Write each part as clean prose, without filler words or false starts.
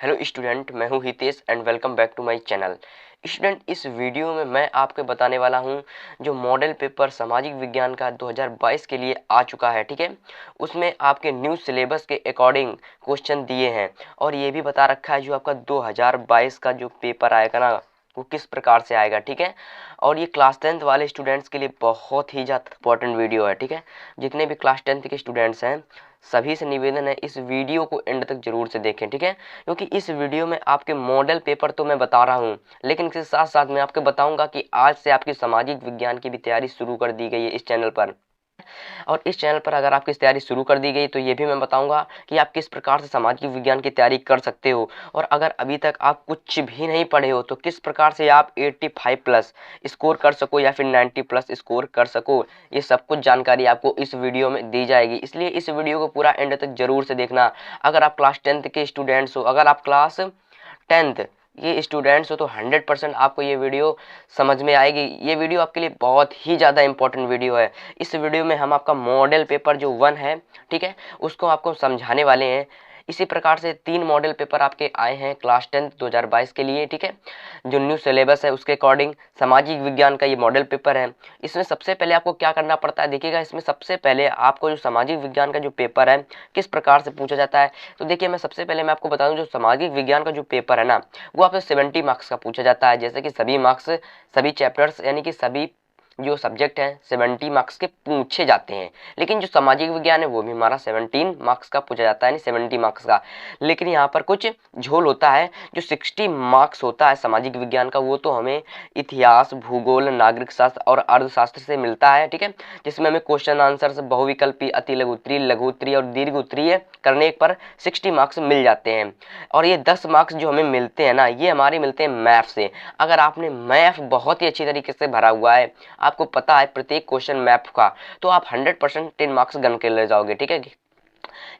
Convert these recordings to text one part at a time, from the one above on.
Hello student, मैं हूं Hitesh and welcome back to my channel. Student, इस वीडियो में मैं आपको बताने वाला हूं जो मॉडल पेपर सामाजिक विज्ञान का 2022 के लिए आ चुका है। ठीक है, उसमें आपके न्यू सिलेबस के अकॉर्डिंग क्वेश्चन दिए हैं और ये भी बता रखा है जो आपका 2022 का जो पेपर आएगा ना वो किस प्रकार से आएगा। ठीक है, और ये क्लास 10th वाले स्टूडेंट्स के लिए बहुत ही ज़्यादा इंपॉर्टेंट वीडियो है। ठीक है, जितने भी क्लास 10th के स्टूडेंट्स हैं सभी से निवेदन है इस वीडियो को एंड तक जरूर से देखें। ठीक है, क्योंकि इस वीडियो में आपके मॉडल पेपर तो मैं बता रहा हूँ, लेकिन इसके साथ साथ मैं आपको बताऊंगा कि आज से आपकी सामाजिक विज्ञान की भी तैयारी शुरू कर दी गई है इस चैनल पर। और इस चैनल पर अगर आपकी तैयारी शुरू कर दी गई तो ये भी मैं बताऊंगा कि आप किस प्रकार से सामाजिक विज्ञान की तैयारी कर सकते हो, और अगर अभी तक आप कुछ भी नहीं पढ़े हो तो किस प्रकार से आप 85 प्लस स्कोर कर सको या फिर 90 प्लस स्कोर कर सको। ये सब कुछ जानकारी आपको इस वीडियो में दी जाएगी, इसलिए इस वीडियो को पूरा एंड तक जरूर से देखना। अगर आप क्लास 10th के स्टूडेंट्स हो, अगर आप क्लास 10th ये स्टूडेंट्स हो तो 100% आपको ये वीडियो समझ में आएगी। ये वीडियो आपके लिए बहुत ही ज़्यादा इंपॉर्टेंट वीडियो है। इस वीडियो में हम आपका मॉडल पेपर जो 1 है, ठीक है, उसको आपको समझाने वाले हैं। इसी प्रकार से 3 मॉडल पेपर आपके आए हैं क्लास 10th 2022 के लिए। ठीक है, जो न्यू सिलेबस है उसके अकॉर्डिंग सामाजिक विज्ञान का ये मॉडल पेपर है। इसमें सबसे पहले आपको क्या करना पड़ता है, देखिएगा, इसमें सबसे पहले आपको जो सामाजिक विज्ञान का जो पेपर है किस प्रकार से पूछा जाता है। तो देखिए, मैं सबसे पहले मैं आपको बता दूं जो सामाजिक विज्ञान का जो पेपर है ना वो आपसे 70 मार्क्स का पूछा जाता है। जैसे कि सभी मार्क्स, सभी चैप्टर्स यानी कि सभी जो सब्जेक्ट हैं 70 मार्क्स के पूछे जाते हैं, लेकिन जो सामाजिक विज्ञान है वो भी हमारा 17 मार्क्स का पूछा जाता है, यानी 70 मार्क्स का। लेकिन यहाँ पर कुछ झोल होता है, जो 60 मार्क्स होता है सामाजिक विज्ञान का वो तो हमें इतिहास, भूगोल, नागरिक शास्त्र और अर्थशास्त्र से मिलता है। ठीक है, जिसमें हमें क्वेश्चन आंसर से बहुविकल्पी, अति लघु उत्तरीय, लघु उत्तरीय और दीर्घ उत्तरीय करने पर 60 मार्क्स मिल जाते हैं। और ये 10 मार्क्स जो हमें मिलते हैं ना ये हमारे मिलते हैं मैथ से। अगर आपने मैथ बहुत ही अच्छी तरीके से भरा हुआ है, आपको पता है प्रत्येक क्वेश्चन मैथ का, तो आप 100% 10 मार्क्स गन के ले जाओगे। ठीक है,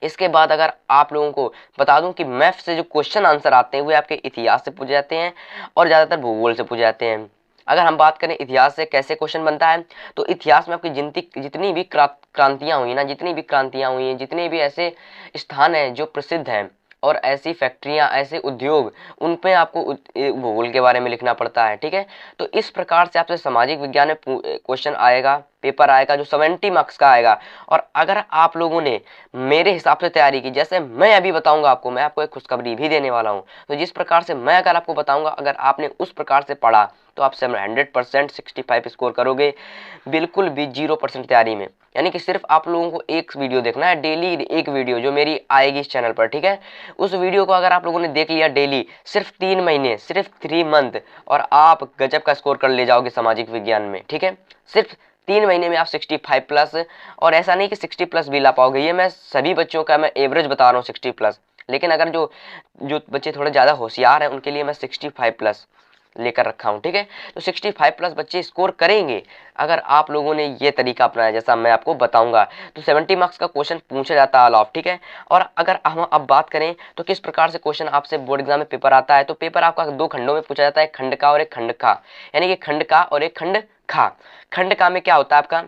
इसके बाद अगर आप लोगों को बता दूं कि मैथ से जो क्वेश्चन आंसर आते हैं वो आपके इतिहास से पूछे जाते हैं और ज़्यादातर भूगोल से पूछे जाते हैं। अगर हम बात करें इतिहास से कैसे क्वेश्चन बनता है, तो इतिहास में आपकी जितनी भी क्रांतियां हुई ना, जितनी भी क्रांतियां हुई हैं, जितने भी ऐसे स्थान हैं जो प्रसिद्ध हैं और ऐसी फैक्ट्रियां, ऐसे उद्योग, उन पे आपको भूगोल के बारे में लिखना पड़ता है। ठीक है, तो इस प्रकार से आपसे सामाजिक विज्ञान में क्वेश्चन आएगा, पेपर आएगा जो 70 मार्क्स का आएगा। और अगर आप लोगों ने मेरे हिसाब से तैयारी की, जैसे मैं अभी बताऊंगा आपको, मैं आपको एक खुशखबरी भी देने वाला हूं, तो जिस प्रकार से मैं अगर आपको बताऊंगा, अगर आपने उस प्रकार से पढ़ा तो आप 100% 65 स्कोर करोगे, बिल्कुल भी 0% तैयारी में। यानी कि सिर्फ आप लोगों को एक वीडियो देखना है, डेली एक वीडियो जो मेरी आएगी इस चैनल पर। ठीक है, उस वीडियो को अगर आप लोगों ने देख लिया डेली, सिर्फ 3 महीने, सिर्फ 3 मंथ, और आप गजब का स्कोर कर ले जाओगे सामाजिक विज्ञान में। ठीक है, सिर्फ 3 महीने में आप 65 प्लस, और ऐसा नहीं कि 60 प्लस भी ला पाओगे, ये मैं सभी बच्चों का मैं एवरेज बता रहा हूँ 60 प्लस। लेकिन अगर जो जो बच्चे थोड़े ज़्यादा होशियार हैं उनके लिए मैं 65 प्लस लेकर रखा हूं। ठीक है, तो 65 प्लस बच्चे स्कोर करेंगे अगर आप लोगों ने ये तरीका अपनाया जैसा मैं आपको बताऊंगा। तो 70 मार्क्स का क्वेश्चन पूछा जाता है ऑल ऑफ। ठीक है, और अगर हम अब बात करें तो किस प्रकार से क्वेश्चन आपसे बोर्ड एग्जाम में पेपर आता है, तो पेपर आपका 2 खंडों में पूछा जाता है, खंड का और एक खंड खा, यानी कि खंड का और एक खंड खा। खंड का में क्या होता है आपका,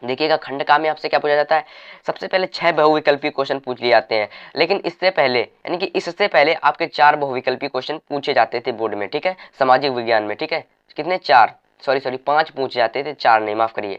देखिएगा, खंड का में आपसे क्या पूछा जाता है, सबसे पहले 6 बहुविकल्पी क्वेश्चन पूछ लिए जाते हैं, लेकिन इससे पहले यानी कि इससे पहले आपके 4 बहुविकल्पी क्वेश्चन पूछे जाते थे बोर्ड में। ठीक है, सामाजिक विज्ञान में। ठीक है, कितने, 4, सॉरी 5 पूछे जाते थे, 4 नहीं, माफ करिए।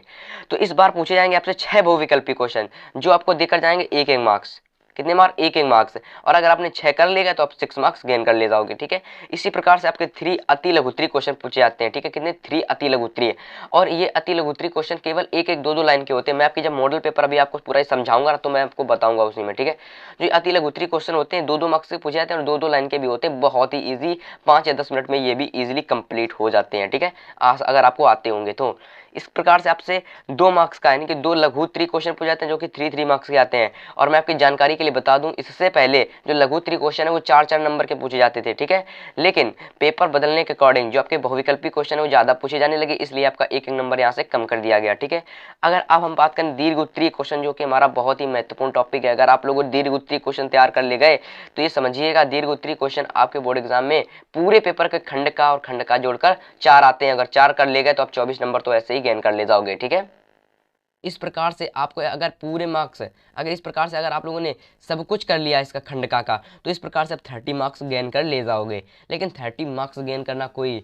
तो इस बार पूछे जाएंगे आपसे 6 बहुविकल्पी क्वेश्चन जो आपको देकर जाएंगे 1-1 मार्क्स। कितने मार्क, 1-1 मार्क्स। और अगर आपने 6 कर लेगा तो आप 6 मार्क्स गेन कर ले जाओगे। ठीक है, इसी प्रकार से आपके 3 अति लघुत्तरीय क्वेश्चन पूछे जाते हैं। ठीक है, कितने, 3 अति लघुत्तरीय, और ये अति लघुत्तरीय क्वेश्चन केवल 1-1, 2-2 लाइन के होते हैं। मैं आपकी जब मॉडल पेपर अभी आपको पूरा समझाऊंगा तो मैं आपको बताऊंगा उसी में। ठीक है, जो अति लघुत्तरीय क्वेश्चन होते हैं 2-2 मार्क्स से पूछे जाते हैं और 2-2 लाइन के भी होते हैं, बहुत ही ईजी, 5 या 10 मिनट में ये भी ईजिली कंप्लीट हो जाते हैं। ठीक है, अगर आपको आते होंगे तो। इस प्रकार से आपसे 2 मार्क्स का यानी कि 2 लघु उत्तरीय क्वेश्चन पूछे जाते हैं जो कि 3-3 मार्क्स के आते हैं। और मैं आपकी जानकारी के लिए बता दूं, इससे पहले जो लघु उत्तरीय क्वेश्चन है वो 4-4 नंबर के पूछे जाते थे। ठीक है, लेकिन पेपर बदलने के अकॉर्डिंग जो आपके बहुविकल्पी क्वेश्चन है वो ज्यादा पूछे जाने लगे, इसलिए आपका 1-1 नंबर यहाँ से कम कर दिया गया। ठीक है, अगर अब हम बात करें दीर्घ उत्तरीय क्वेश्चन, जो कि हमारा बहुत ही महत्वपूर्ण टॉपिक है, अगर आप लोग दीर्घ उत्तरीय क्वेश्चन तैयार कर ले गए तो ये समझिएगा, दीर्घ उत्तरीय क्वेश्चन आपके बोर्ड एग्जाम में पूरे पेपर के खंड का और खंड का जोड़कर 4 आते हैं। अगर 4 कर ले गए तो आप 24 नंबर तो ऐसे ही गेन कर ले जाओगे। ठीक है, इस प्रकार से आपको अगर पूरे मार्क्स, अगर इस प्रकार से अगर आप लोगों ने सब कुछ कर लिया इसका खंडका का, तो इस प्रकार से आप 30 मार्क्स गेन कर ले जाओगे। लेकिन 30 मार्क्स गेन करना कोई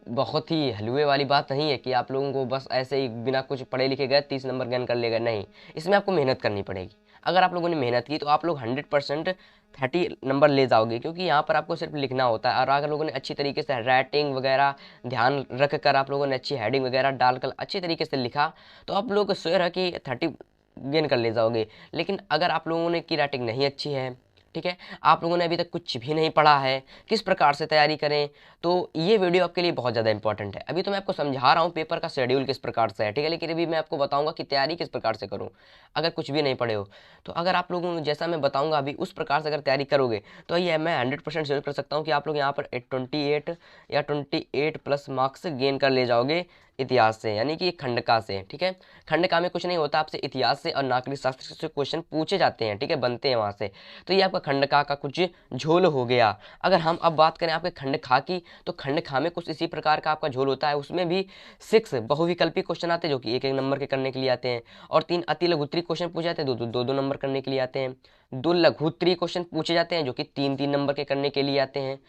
बहुत ही हलवे वाली बात नहीं है कि आप लोगों को बस ऐसे ही बिना कुछ पढ़े लिखे गए 30 नंबर गेन कर लेगा, नहीं। इसमें आपको मेहनत करनी पड़ेगी। अगर आप लोगों ने मेहनत की तो आप लोग 100% 30 नंबर ले जाओगे, क्योंकि यहाँ पर आपको सिर्फ लिखना होता है। और अगर लोगों ने अच्छी तरीके से राइटिंग वगैरह ध्यान रख कर आप लोगों ने अच्छी हेडिंग वगैरह डालकर अच्छी तरीके से लिखा, तो आप लोग श्योर है कि 30 गेन कर ले जाओगे। लेकिन अगर आप लोगों ने की राइटिंग नहीं अच्छी है, ठीक है, आप लोगों ने अभी तक कुछ भी नहीं पढ़ा है, किस प्रकार से तैयारी करें, तो ये वीडियो आपके लिए बहुत ज़्यादा इंपॉर्टेंट है। अभी तो मैं आपको समझा रहा हूँ पेपर का शेड्यूल किस प्रकार से है, ठीक है, लेकिन अभी मैं आपको बताऊंगा कि तैयारी किस प्रकार से करूँ अगर कुछ भी नहीं पढ़े हो। तो अगर आप लोगों ने जैसा मैं बताऊंगा अभी उस प्रकार से अगर तैयारी करोगे, तो ये मैं 100% शेयर कर सकता हूँ कि आप लोग यहाँ पर 28 या 28+ मार्क्स गेन कर ले जाओगे इतिहास से, यानी कि खंडका से, ठीक है। खंडका में कुछ नहीं होता, आपसे इतिहास से और नागरिक शास्त्र से क्वेश्चन पूछे जाते हैं, ठीक है, बनते हैं वहाँ से। तो ये आपका खंडका का कुछ झोल हो गया। अगर हम अब बात करें आपके खंडखा की, तो खंडखा में कुछ इसी प्रकार का आपका झोल होता है। उसमें भी 6 बहुविकल्पी क्वेश्चन आते हैं जो कि 1-1 नंबर के करने के लिए आते हैं, और 3 अति लघुत्तरी क्वेश्चन पूछे जाते हैं 2-2 नंबर करने के लिए आते हैं। 2 लघुत्तरी क्वेश्चन पूछे जाते हैं जो कि 3-3 नंबर के करने के लिए आते हैं,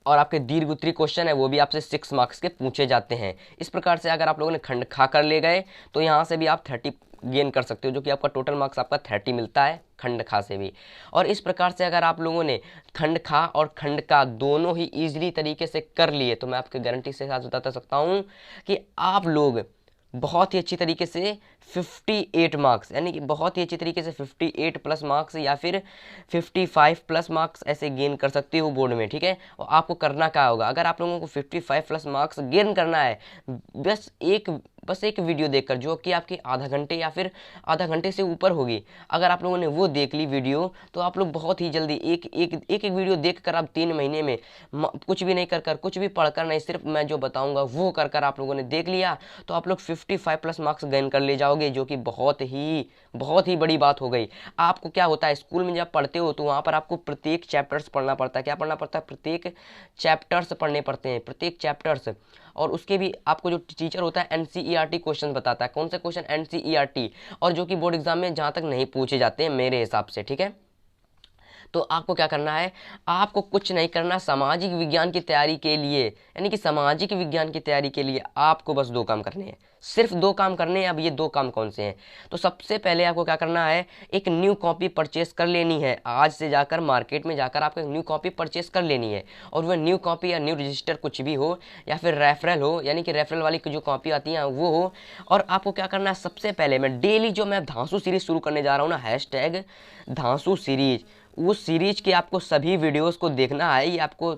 और आपके दीर्घ उत्तरी क्वेश्चन है वो भी आपसे 6 मार्क्स के पूछे जाते हैं। इस प्रकार से अगर आप लोगों ने खंड खा कर ले गए तो यहाँ से भी आप 30 गेन कर सकते हो, जो कि आपका टोटल मार्क्स आपका 30 मिलता है खंड खा से भी। और इस प्रकार से अगर आप लोगों ने खंड खा और खंड का दोनों ही ईजिली तरीके से कर लिए, तो मैं आपके गारंटी से साथ बता सकता हूँ कि आप लोग बहुत ही अच्छी तरीके से 58 मार्क्स, यानी कि बहुत ही अच्छी तरीके से 58+ मार्क्स या फिर 55+ मार्क्स ऐसे गेन कर सकते हो बोर्ड में, ठीक है। और आपको करना क्या होगा, अगर आप लोगों को 55+ मार्क्स गेन करना है, बस एक वीडियो देखकर, जो कि आपकी आधा घंटे या फिर आधा घंटे से ऊपर होगी, अगर आप लोगों ने वो देख ली वीडियो, तो आप लोग बहुत ही जल्दी एक वीडियो देखकर आप 3 महीने में कुछ भी नहीं कर कुछ भी पढ़कर नहीं, सिर्फ मैं जो बताऊंगा वो कर आप लोगों ने देख लिया, तो आप लोग 55+ मार्क्स गेन कर ले जाओगे, जो कि बहुत ही बड़ी बात हो गई। आपको क्या होता है, स्कूल में जब पढ़ते हो तो वहाँ पर आपको प्रत्येक चैप्टर्स पढ़ना पड़ता है। क्या पढ़ना पड़ता है? प्रत्येक चैप्टर्स पढ़ने पड़ते हैं, प्रत्येक चैप्टर्स। और उसके भी आपको जो टीचर होता है एनसीईआरटी क्वेश्चन बताता है। कौन से क्वेश्चन? एनसीईआरटी, और जो कि बोर्ड एग्जाम में जहाँ तक नहीं पूछे जाते हैं मेरे हिसाब से, ठीक है। तो आपको क्या करना है, आपको कुछ नहीं करना। सामाजिक विज्ञान की तैयारी के लिए, यानी कि सामाजिक विज्ञान की तैयारी के लिए आपको बस 2 काम करने हैं, सिर्फ 2 काम करने हैं। अब ये 2 काम कौन से हैं? तो सबसे पहले आपको क्या करना है, एक न्यू कॉपी परचेस कर लेनी है। आज से जाकर मार्केट में जाकर आपको एक न्यू कॉपी परचेस कर लेनी है, और वह न्यू कॉपी या न्यू रजिस्टर कुछ भी हो, या फिर रेफरल हो, यानी कि रेफरल वाली जो कॉपी आती है वो हो। और आपको क्या करना है, सबसे पहले मैं डेली जो मैं धांसू सीरीज शुरू करने जा रहा हूँ ना, हैशटैग धांसू सीरीज, उस सीरीज के आपको सभी वीडियोस को देखना है, ये आपको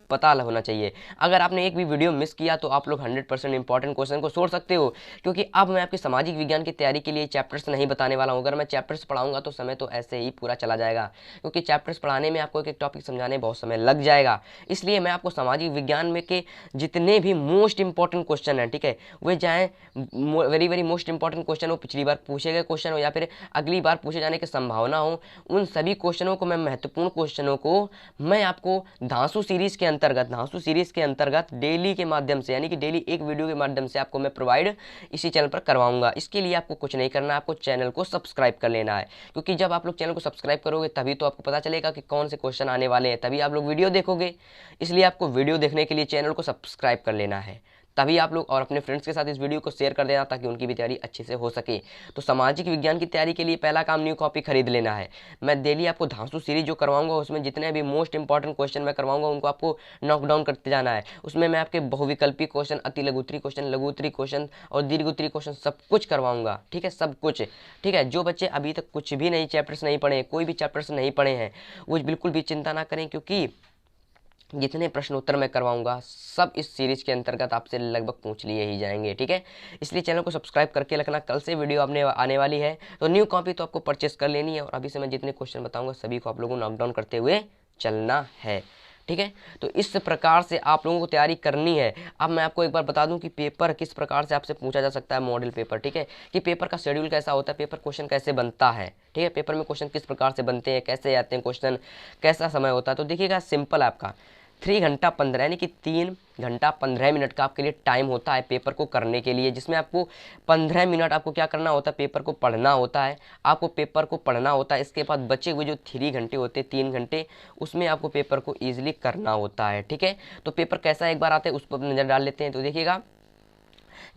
पता होना चाहिए। अगर आपने एक भी वीडियो मिस किया तो आप लोग 100% इंपॉर्टेंट क्वेश्चन को छोड़ सकते हो, क्योंकि अब मैं आपकी सामाजिक विज्ञान की तैयारी के लिए चैप्टर्स नहीं बताने वाला हूँ। अगर मैं चैप्टर्स पढ़ाऊंगा तो समय तो ऐसे ही पूरा चला जाएगा, क्योंकि चैप्टर्स पढ़ाने में आपको एक टॉपिक समझाने बहुत समय लग जाएगा। इसलिए मैं आपको सामाजिक विज्ञान में के जितने भी मोस्ट इंपॉर्टेंट क्वेश्चन हैं, ठीक है, वे चाहे वेरी मोस्ट इंपॉर्टेंट क्वेश्चन हो, पिछली बार पूछे गए क्वेश्चन हो, या फिर अगली बार पूछे जाने की संभावना हो, उन सभी क्वेश्चनों को मैं महत्वपूर्ण क्वेश्चनों को मैं आपको धांसू सीरीज के अंतर्गत डेली के माध्यम से, यानी कि डेली एक वीडियो के माध्यम से आपको मैं प्रोवाइड इसी चैनल पर करवाऊंगा। इसके लिए आपको कुछ नहीं करना, आपको चैनल को सब्सक्राइब कर लेना है, क्योंकि जब आप लोग चैनल को सब्सक्राइब करोगे तभी तो आपको पता चलेगा कि कौन से क्वेश्चन आने वाले हैं, तभी आप लोग वीडियो देखोगे। इसलिए आपको वीडियो देखने के लिए चैनल को सब्सक्राइब कर लेना है, तभी आप लोग, और अपने फ्रेंड्स के साथ इस वीडियो को शेयर कर देना ताकि उनकी भी तैयारी अच्छे से हो सके। तो सामाजिक विज्ञान की तैयारी के लिए पहला काम न्यू कॉपी खरीद लेना है। मैं डेली आपको धांसू सीरीज जो करवाऊंगा उसमें जितने भी मोस्ट इंपॉर्टेंट क्वेश्चन मैं करवाऊंगा उनको आपको नॉक डाउन करते जाना है। उसमें मैं आपके बहुविकल्पी क्वेश्चन, अति लघुत्तरी क्वेश्चन, लघुत्तरी क्वेश्चन और दीर्घोत्तरी क्वेश्चन सब कुछ करवाऊंगा, ठीक है, सब कुछ, ठीक है। जो बच्चे अभी तक कुछ भी नहीं चैप्टर्स नहीं पढ़े, कोई भी चैप्टर्स नहीं पढ़े हैं, वो बिल्कुल भी चिंता ना करें, क्योंकि जितने प्रश्न उत्तर मैं करवाऊंगा सब इस सीरीज के अंतर्गत आपसे लगभग पूछ लिए ही जाएंगे, ठीक है। इसलिए चैनल को सब्सक्राइब करके रखना, कल से वीडियो आपने आने वाली है, तो न्यू कॉपी तो आपको परचेस कर लेनी है, और अभी से मैं जितने क्वेश्चन बताऊंगा सभी को आप लोगों को नॉकडाउन करते हुए चलना है, ठीक है। तो इस प्रकार से आप लोगों को तैयारी करनी है। अब मैं आपको एक बार बता दूं कि पेपर किस प्रकार से आपसे पूछा जा सकता है, मॉडल पेपर, ठीक है, कि पेपर का शेड्यूल कैसा होता है, पेपर क्वेश्चन कैसे बनता है, ठीक है, पेपर में क्वेश्चन किस प्रकार से बनते हैं, कैसे आते हैं क्वेश्चन, कैसा समय होता है। तो देखिएगा, सिंपल आपका 3 घंटा 15 यानी कि 3 घंटा 15 मिनट का आपके लिए टाइम होता है पेपर को करने के लिए, जिसमें आपको 15 मिनट आपको क्या करना होता है, पेपर को पढ़ना होता है। आपको पेपर को पढ़ना होता है, इसके बाद बचे हुए जो 3 घंटे होते हैं, 3 घंटे, उसमें आपको पेपर को ईजिली करना होता है। ठीक है, तो पेपर कैसा एक बार आते हैं उस पर नज़र डाल लेते हैं। तो देखिएगा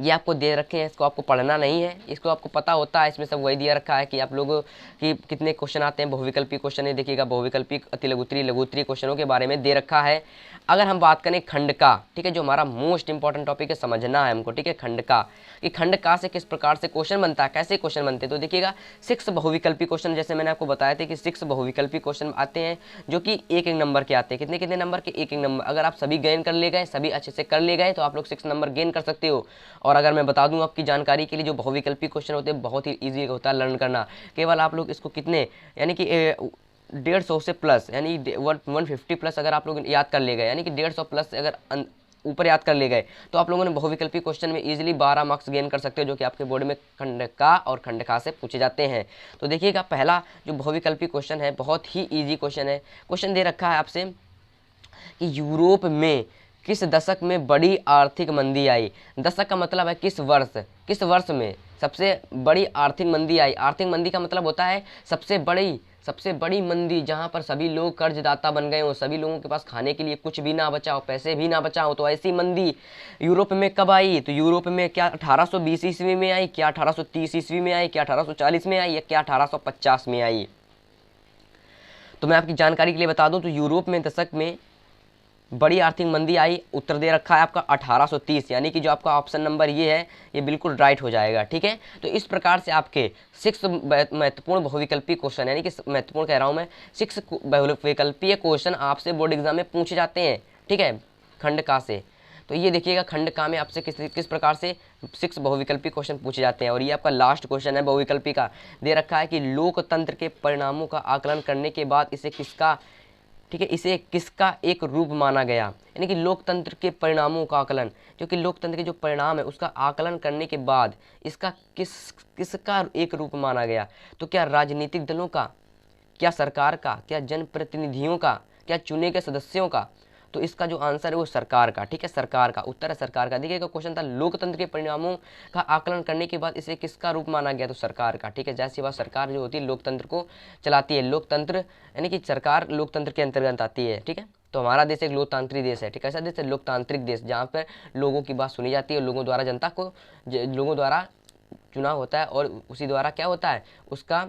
ये आपको दे रखे हैं, इसको आपको पढ़ना नहीं है, इसको आपको पता होता है, इसमें सब वही दिया रखा है कि आप लोगों की कितने क्वेश्चन आते हैं। बहुविकल्पी क्वेश्चन है, देखिएगा बहुविकल्पी, अतिलघुत्तरी, लघुत्तरी क्वेश्चनों के बारे में दे रखा है। अगर हम बात करें खंड का, ठीक है, जो हमारा मोस्ट इंपॉर्टेंट टॉपिक है, समझना है हमको, ठीक है, खंड का, कि खंड का से किस प्रकार से क्वेश्चन बनता है, कैसे क्वेश्चन बनते हैं। तो देखिएगा 6 बहुविकल्पी क्वेश्चन, जैसे मैंने आपको बताया था कि 6 बहुविकल्पी क्वेश्चन आते हैं जो कि एक एक नंबर के आते हैं। कितने कितने नंबर के, एक एक नंबर। अगर आप सभी गेन कर ले गए, सभी अच्छे से कर ले गए, तो आप लोग 6 नंबर गेन कर सकते हो। और अगर मैं बता दूं आपकी जानकारी के लिए, जो बहुविकल्पी क्वेश्चन होते हैं बहुत ही ईजी होता है लर्न करना। केवल आप लोग इसको कितने, यानी कि 150 से प्लस, यानी 150 प्लस अगर आप लोग याद कर ले गए, यानी कि 150 प्लस अगर ऊपर याद कर ले गए, तो आप लोगों ने बहुविकल्पी क्वेश्चन में इजीली 12 मार्क्स गेन कर सकते हो, जो कि आपके बोर्ड में खंड का और खंड का से पूछे जाते हैं। तो देखिएगा पहला जो बहुविकल्पी क्वेश्चन है बहुत ही ईजी क्वेश्चन है। क्वेश्चन दे रखा है आपसे कि यूरोप में किस दशक में बड़ी आर्थिक मंदी आई। दशक का मतलब है किस वर्ष, किस वर्ष में सबसे बड़ी आर्थिक मंदी आई। आर्थिक मंदी का मतलब होता है सबसे बड़ी मंदी, जहां पर सभी लोग कर्जदाता बन गए हो, सभी लोगों के पास खाने के लिए कुछ भी ना बचा हो, पैसे भी ना बचा हो। तो ऐसी मंदी यूरोप में कब आई? तो यूरोप में क्या 1820 ईस्वी में आई, क्या 1830 ईस्वी में आई, क्या 1840 में आई, या क्या 1850 में आई? तो मैं आपकी जानकारी के लिए बता दूं, तो यूरोप में दशक में बड़ी आर्थिक मंदी आई, उत्तर दे रखा है आपका 1830, यानी कि जो आपका ऑप्शन नंबर ये है, ये बिल्कुल राइट हो जाएगा। ठीक है, तो इस प्रकार से आपके 6 महत्वपूर्ण बहुविकल्पी क्वेश्चन, यानी कि महत्वपूर्ण कह रहा हूँ मैं, 6 बहुविकल्पीय क्वेश्चन आपसे बोर्ड एग्जाम में पूछे जाते हैं। ठीक है, खंड का से। तो ये देखिएगा खंड का में आपसे किस प्रकार से 6 बहुविकल्पी क्वेश्चन पूछे जाते हैं। और ये आपका लास्ट क्वेश्चन है बहुविकल्पी का, दे रखा है कि लोकतंत्र के परिणामों का आकलन करने के बाद इसे किसका, ठीक है, इसे किसका एक रूप माना गया। यानी कि लोकतंत्र के परिणामों का आकलन, जो कि लोकतंत्र के जो परिणाम है उसका आकलन करने के बाद इसका किसका एक रूप माना गया। तो क्या राजनीतिक दलों का, क्या सरकार का, क्या जनप्रतिनिधियों का, क्या चुने गए सदस्यों का? तो इसका जो आंसर है वो सरकार का। ठीक है, सरकार का उत्तर है सरकार का। देखिएगा क्वेश्चन था लोकतंत्र के परिणामों का आकलन करने के बाद इसे किसका रूप माना गया, तो सरकार का। ठीक है, जैसी बात सरकार जो होती है लोकतंत्र को चलाती है, लोकतंत्र यानी कि सरकार लोकतंत्र के अंतर्गत आती है। ठीक है, तो हमारा देश एक लोकतांत्रिक देश है। ठीक है, ऐसा देश है लोकतांत्रिक देश, जहाँ पर लोगों की बात सुनी जाती है, लोगों द्वारा जनता को लोगों द्वारा चुनाव होता है और उसी द्वारा क्या होता है, उसका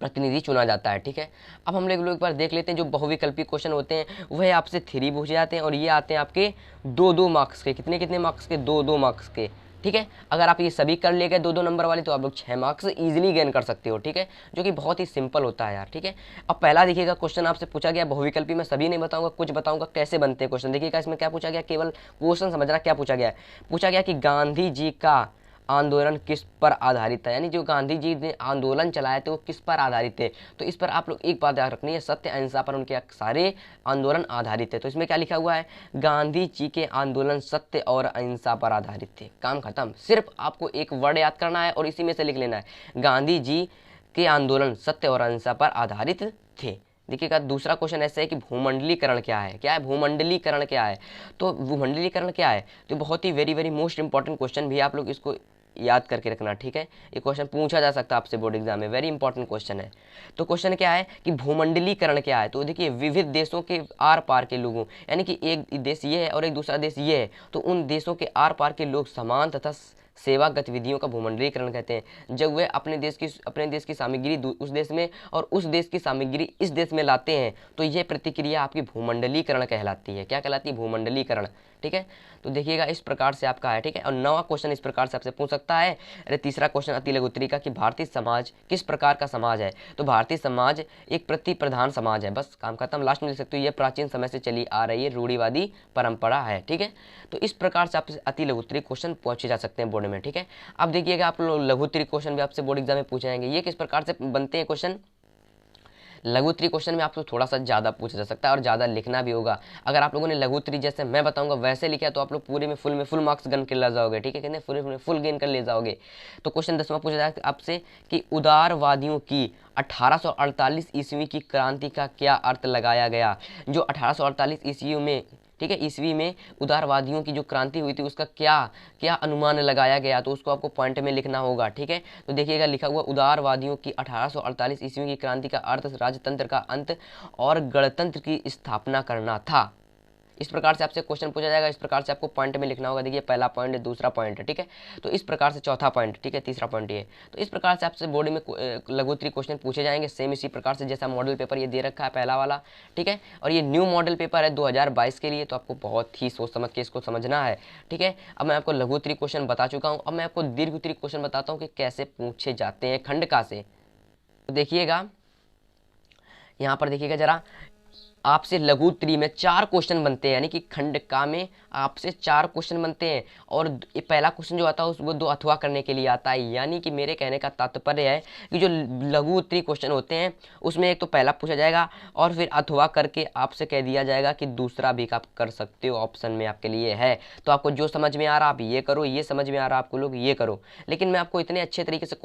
प्रतिनिधि चुना जाता है। ठीक है, अब हम लोग एक बार देख लेते हैं जो बहुविकल्पी क्वेश्चन होते हैं वह आपसे 3 पूछे जाते हैं और ये आते हैं आपके 2-2 मार्क्स के। कितने कितने मार्क्स के? 2-2 मार्क्स के। ठीक है, अगर आप ये सभी कर ले गए 2-2 नंबर वाले, तो आप लोग 6 मार्क्स इजीली गेन कर सकते हो। ठीक है, जो कि बहुत ही सिंपल होता है यार। ठीक है, अब पहला देखिएगा क्वेश्चन आपसे पूछा गया बहुविकल्पी, मैं सभी नहीं बताऊंगा, कुछ बताऊंगा कैसे बनते हैं क्वेश्चन। देखिएगा इसमें क्या पूछा गया, केवल क्वेश्चन समझना क्या पूछा गया है। पूछा गया कि गांधी जी का आंदोलन किस पर आधारित था, यानी जो गांधी जी ने आंदोलन चलाए थे वो किस पर आधारित थे। तो इस पर आप लोग एक बात याद रखनी है, सत्य अहिंसा पर उनके सारे आंदोलन आधारित थे। तो इसमें क्या लिखा हुआ है, गांधी जी के आंदोलन सत्य और अहिंसा पर आधारित थे। काम खत्म, सिर्फ आपको एक वर्ड याद करना है और इसी में से लिख लेना है, गांधी जी के आंदोलन सत्य और अहिंसा पर आधारित थे। देखिएगा दूसरा क्वेश्चन ऐसा है कि भूमंडलीकरण क्या है। क्या है भूमंडलीकरण? क्या है तो भूमंडलीकरण क्या है, तो बहुत ही वेरी मोस्ट इंपॉर्टेंट क्वेश्चन भी, आप लोग इसको याद करके रखना। ठीक है, ये क्वेश्चन पूछा जा सकता है आपसे बोर्ड एग्जाम में, वेरी इंपॉर्टेंट क्वेश्चन है। तो क्वेश्चन क्या है कि भूमंडलीकरण क्या है। तो देखिए विविध देशों के आर पार के लोगों, यानी कि एक देश ये है और एक दूसरा देश ये है, तो उन देशों के आर पार के लोग समान तथा सेवा गतिविधियों का भूमंडलीकरण कहते हैं। जब वे अपने देश की सामग्री उस देश में और उस देश की सामग्री इस देश में लाते हैं, तो यह प्रतिक्रिया आपकी भूमंडलीकरण कहलाती है। क्या कहलाती है? भूमंडलीकरण। ठीक है, तो देखिएगा इस प्रकार से आपका है। ठीक है, और नवा क्वेश्चन इस प्रकार से आपसे पूछ सकता है। अरे तीसरा क्वेश्चन अति लघु उत्तरी का कि भारतीय समाज किस प्रकार का समाज है। तो भारतीय समाज एक प्रति प्रधान समाज है। बस काम खत्म, लास्ट में लिख सकते हो, यह प्राचीन समय से चली आ रही है रूढ़िवादी परंपरा है। ठीक है, तो इस प्रकार से आपसे अति लघु उत्तरी क्वेश्चन पूछे जा सकते हैं बोर्ड में। ठीक है, अब देखिएगा आप लोग लघु उत्तरी क्वेश्चन भी आपसे बोर्ड एग्जाम में पूछे जाएंगे। ये किस प्रकार से बनते हैं क्वेश्चन, लघु उत्तरीय क्वेश्चन में आपको थोड़ा सा ज़्यादा पूछा जा सकता है और ज़्यादा लिखना भी होगा। अगर आप लोगों ने लघु उत्तरीय जैसे मैं बताऊंगा वैसे लिखा तो आप लोग पूरे में फुल मार्क्स गन कर ले जाओगे, ठीक है, कहते फुल गेन कर ले जाओगे। तो क्वेश्चन 10वां पूछा जाएगा आपसे कि उदारवादियों की 1848 ईस्वी की क्रांति का क्या अर्थ लगाया गया। जो 1848 ईस्वी में, ठीक है, ईस्वी में उदारवादियों की जो क्रांति हुई थी उसका क्या क्या अनुमान लगाया गया, तो उसको आपको पॉइंट में लिखना होगा, ठीक है। तो देखिएगा लिखा हुआ उदारवादियों की 1848 ईस्वी की क्रांति का अर्थ राजतंत्र का अंत और गणतंत्र की स्थापना करना था। इस प्रकार से आपसे क्वेश्चन पूछा जाएगा, इस प्रकार से आपको पॉइंट में लिखना होगा। देखिए पहला पॉइंट है, दूसरा पॉइंट है, ठीक है, तो इस प्रकार से चौथा पॉइंट, ठीक है, तीसरा पॉइंट ये। तो इस प्रकार से आपसे बोर्ड में लघु उत्तरीय क्वेश्चन पूछे जाएंगे सेम इसी प्रकार से जैसा मॉडल पेपर ये दे रखा है पहला वाला, ठीक है। और ये न्यू मॉडल पेपर है 2022 के लिए, तो आपको बहुत ही सोच समझ के इसको समझना है, ठीक है। अब मैं आपको लघु उत्तरीय क्वेश्चन बता चुका हूँ, अब मैं आपको दीर्घ उत्तरीय क्वेश्चन बताता हूँ कि कैसे पूछे जाते हैं खंडका से। तो देखिएगा यहाँ पर देखिएगा जरा, आपसे लघु उत्तरीय में 4 क्वेश्चन बनते हैं, यानी कि खंडका में आपसे 4 क्वेश्चन बनते हैं। और ये पहला क्वेश्चन जो आता है वो 2 अथवा करने के लिए आता है, यानी कि मेरे कहने का तात्पर्य है कि जो लघु उत्तरीय क्वेश्चन होते हैं उसमें एक तो पहला पूछा जाएगा और फिर अथवा करके आपसे कह दिया जाएगा कि दूसरा भी आप कर सकते हो, ऑप्शन में आपके लिए है। तो आपको जो समझ में आ रहा आप ये करो, ये समझ में आ रहा आपको लोग ये करो। लेकिन मैं आपको इतने अच्छे तरीके से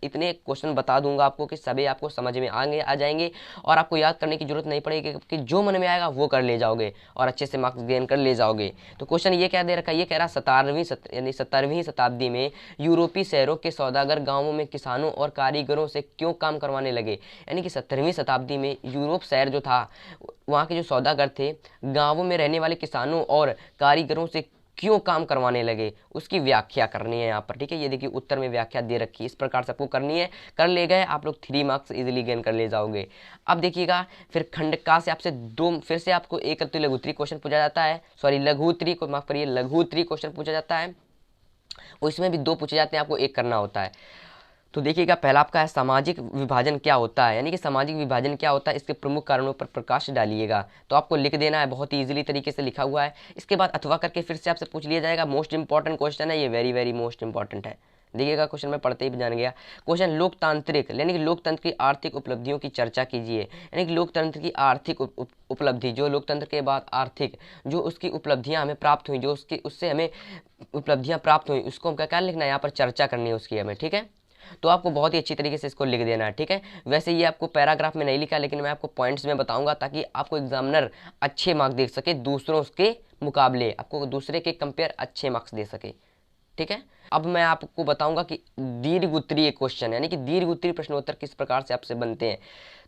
इतने क्वेश्चन बता दूंगा आपको कि सभी आपको समझ में आ जाएंगे और आपको याद करने की जरूरत नहीं पड़ेगी, कि जो मन में आएगा वो कर ले जाओगे और अच्छे से मार्क्स गेन कर ले जाओगे। तो क्वेश्चन ये क्या दे रखा है, ये कह रहा 17वीं शताब्दी में यूरोपीय शहरों के सौदागर गांवों में किसानों और कारीगरों से क्यों काम करवाने लगे। यानी कि 17वीं शताब्दी में यूरोप शहर जो था वहाँ के जो सौदागर थे गांवों में रहने वाले किसानों और कारीगरों से क्यों काम करवाने लगे, उसकी व्याख्या करनी है यहाँ पर, ठीक है। ये देखिए उत्तर में व्याख्या दे रखी है, इस प्रकार से आपको करनी है, कर ले गए आप लोग 3 मार्क्स इजीली गेन कर ले जाओगे। अब देखिएगा फिर खंडका से आपसे फिर से आपको एक लघु उत्तरीय क्वेश्चन पूछा जाता है, सॉरी लघु उत्तरीय को माफ करिए, लघु उत्तरीय क्वेश्चन पूछा जाता है, उसमें भी 2 पूछे जाते हैं, आपको एक करना होता है। तो देखिएगा पहला आपका है सामाजिक विभाजन क्या होता है, यानी कि सामाजिक विभाजन क्या होता है, इसके प्रमुख कारणों पर प्रकाश डालिएगा। तो आपको लिख देना है, बहुत ही इजीली तरीके से लिखा हुआ है। इसके बाद अथवा करके फिर से आपसे पूछ लिया जाएगा, मोस्ट इंपॉर्टेंट क्वेश्चन है ये, वेरी मोस्ट इंपॉर्टेंट है। देखिएगा क्वेश्चन में पढ़ते ही जान गया। क्वेश्चन लोकतांत्रिक, यानी कि लोकतंत्र की आर्थिक उपलब्धियों की चर्चा कीजिए। यानी कि लोकतंत्र की आर्थिक उपलब्धि, जो लोकतंत्र के बाद आर्थिक जो उसकी उपलब्धियां हमें प्राप्त हुई, जो उससे हमें उपलब्धियां प्राप्त हुई, उसको हम क्या लिखना है, यहाँ पर चर्चा करनी है उसकी हमें, ठीक है। तो आपको बहुत ही अच्छी तरीके से इसको लिख देना है, ठीक है। वैसे ये आपको पैराग्राफ में नहीं लिखा, लेकिन मैं आपको पॉइंट्स में बताऊंगा ताकि आपको एग्जामिनर अच्छे मार्क्स दे सके, दूसरों के मुकाबले आपको दूसरे के कंपेयर अच्छे मार्क्स दे सके, ठीक है। अब मैं आपको बताऊंगा कि दीर्घ उत्तरीय क्वेश्चन, यानी कि दीर्घ उत्तरीय प्रश्नोत्तर किस प्रकार से आपसे बनते हैं।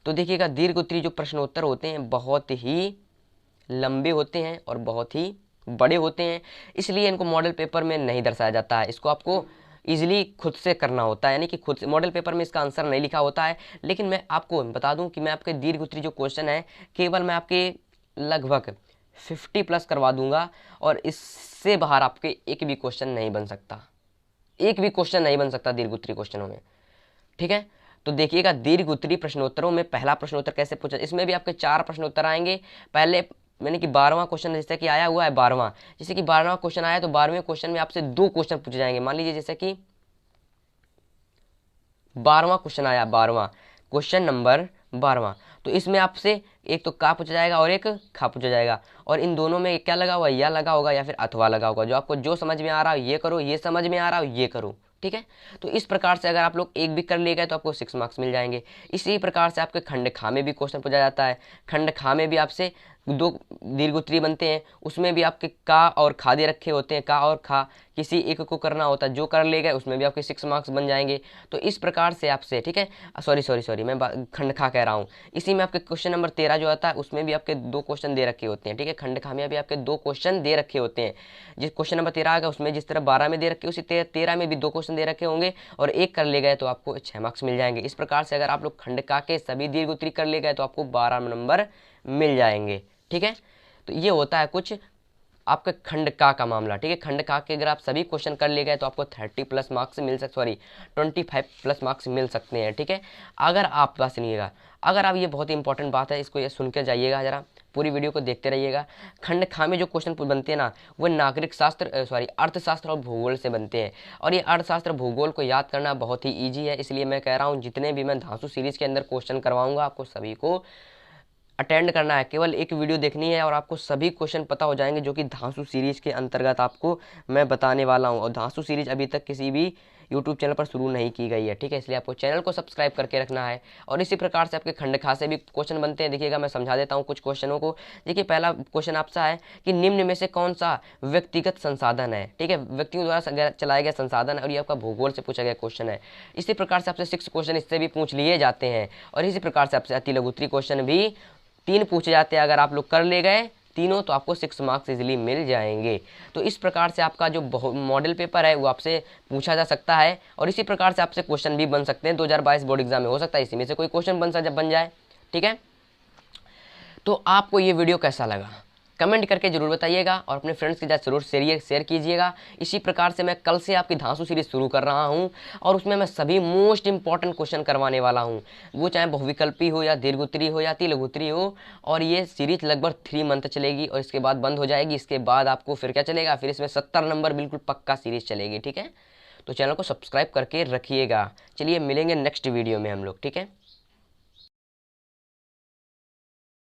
तो देखिएगा दीर्घ उत्तरीय जो प्रश्नोत्तर होते हैं बहुत ही लंबे होते हैं और बहुत ही बड़े होते हैं, इसलिए इनको मॉडल पेपर में नहीं दर्शाया जाता है, इसको आपको इजीली खुद से करना होता है, यानी कि खुद से। मॉडल पेपर में इसका आंसर नहीं लिखा होता है, लेकिन मैं आपको बता दूं कि मैं आपके दीर्घ उत्तरीय जो क्वेश्चन है केवल मैं आपके लगभग 50+ करवा दूंगा और इससे बाहर आपके एक भी क्वेश्चन नहीं बन सकता, एक भी क्वेश्चन नहीं बन सकता दीर्घ उत्तरीय क्वेश्चनों में, ठीक है। तो देखिएगा दीर्घ उत्तरीय प्रश्नोत्तरों में पहला प्रश्नोत्तर कैसे पूछा, इसमें भी आपके 4 प्रश्नोत्तर आएंगे। पहले मैंने कि 12वां क्वेश्चन जैसे कि आया हुआ है 12वां, जैसे कि 12वां क्वेश्चन आया तो 12वें क्वेश्चन में आपसे 2 क्वेश्चन पूछे जाएंगे। मान लीजिए जैसे कि 12वां क्वेश्चन आया, 12वां क्वेश्चन नंबर 12वां, तो इसमें आपसे एक तो का पूछा जाएगा और एक खा पूछा जाएगा, और इन दोनों में क्या लगा हुआ, या लगा होगा या फिर अथवा लगा होगा। जो आपको जो समझ में आ रहा हो ये करो, ये समझ में आ रहा हो ये करो, ठीक है। तो इस प्रकार से अगर आप लोग एक भी कर ले गए तो आपको 6 मार्क्स मिल जाएंगे। इसी प्रकार से आपके खंड खा में भी क्वेश्चन पूछा जाता है, खंड खा में भी आपसे 2 दीर्घ उत्तरीय बनते हैं, उसमें भी आपके का और खा दे रखे होते हैं, का और खा किसी एक को करना होता है, जो कर ले गए उसमें भी आपके 6 मार्क्स बन जाएंगे। तो इस प्रकार से आपसे, ठीक है, सॉरी मैं खंड खा कह रहा हूँ। इसी में आपके क्वेश्चन नंबर 13 जो आता है उसमें भी आपके 2 क्वेश्चन दे रखे होते हैं, ठीक है। खंड खा में भी आपके 2 क्वेश्चन दे रखे होते हैं। जिस क्वेश्चन नंबर 13 आएगा उसमें जिस तरह 12 में दे रखे उसी 13 में भी 2 क्वेश्चन दे रखे होंगे और एक कर ले गए तो आपको 6 मार्क्स मिल जाएंगे। इस प्रकार से अगर आप लोग खंड का के सभी दीर्घ उत्तरीय कर ले गए तो आपको 12 नंबर मिल जाएंगे, ठीक है। तो ये होता है कुछ आपका खंड का मामला, ठीक है। खंड का के अगर आप सभी क्वेश्चन कर ले गए तो आपको 30+ मार्क्स मिल सकते, सॉरी 25+ मार्क्स मिल सकते हैं, ठीक है। अगर आप बात सुनिएगा, अगर आप, ये बहुत ही इंपॉर्टेंट बात है, इसको ये सुन कर जाइएगा जरा, पूरी वीडियो को देखते रहिएगा। खंड खा में जो क्वेश्चन बनते हैं ना, वो नागरिक शास्त्र अर्थशास्त्र और भूगोल से बनते हैं। और ये अर्थशास्त्र भूगोल को याद करना बहुत ही ईजी है, इसलिए मैं कह रहा हूँ जितने भी मैं धांसू सीरीज के अंदर क्वेश्चन करवाऊंगा आपको सभी को अटेंड करना है। केवल एक वीडियो देखनी है और आपको सभी क्वेश्चन पता हो जाएंगे, जो कि धांसू सीरीज के अंतर्गत आपको मैं बताने वाला हूं। और धांसू सीरीज अभी तक किसी भी यूट्यूब चैनल पर शुरू नहीं की गई है, ठीक है, इसलिए आपको चैनल को सब्सक्राइब करके रखना है। और इसी प्रकार से आपके खंड खा से भी क्वेश्चन बनते हैं। देखिएगा, मैं समझा देता हूँ कुछ क्वेश्चनों को। देखिए, पहला क्वेश्चन आपसे है कि निम्न में से कौन सा व्यक्तिगत संसाधन है, ठीक है, व्यक्तियों द्वारा चलाया गया संसाधन है, और ये आपका भूगोल से पूछा गया क्वेश्चन है। इसी प्रकार से आपसे 6 क्वेश्चन इससे भी पूछ लिए जाते हैं। और इसी प्रकार से आपसे अति लघुत्तरी क्वेश्चन भी 3 पूछे जाते हैं। अगर आप लोग कर ले गए तीनों तो आपको 6 मार्क्स इजीली मिल जाएंगे। तो इस प्रकार से आपका जो मॉडल पेपर है वो आपसे पूछा जा सकता है। और इसी प्रकार से आपसे क्वेश्चन भी बन सकते हैं 2022 बोर्ड एग्जाम में, हो सकता है इसी में से कोई क्वेश्चन बन जाए, ठीक है। तो आपको ये वीडियो कैसा लगा कमेंट करके जरूर बताइएगा, और अपने फ्रेंड्स के साथ जरूर शेयर कीजिएगा। इसी प्रकार से मैं कल से आपकी धांसू सीरीज शुरू कर रहा हूं, और उसमें मैं सभी मोस्ट इंपॉर्टेंट क्वेश्चन करवाने वाला हूं, वो चाहे बहुविकल्पी हो या दीर्घोत्तरी हो या अति लघुत्तरी हो। और ये सीरीज लगभग 3 मंथ चलेगी और इसके बाद बंद हो जाएगी। इसके बाद आपको फिर क्या चलेगा, फिर इसमें 70 नंबर बिल्कुल पक्का सीरीज चलेगी, ठीक है। तो चैनल को सब्सक्राइब करके रखिएगा। चलिए मिलेंगे नेक्स्ट वीडियो में हम लोग, ठीक है।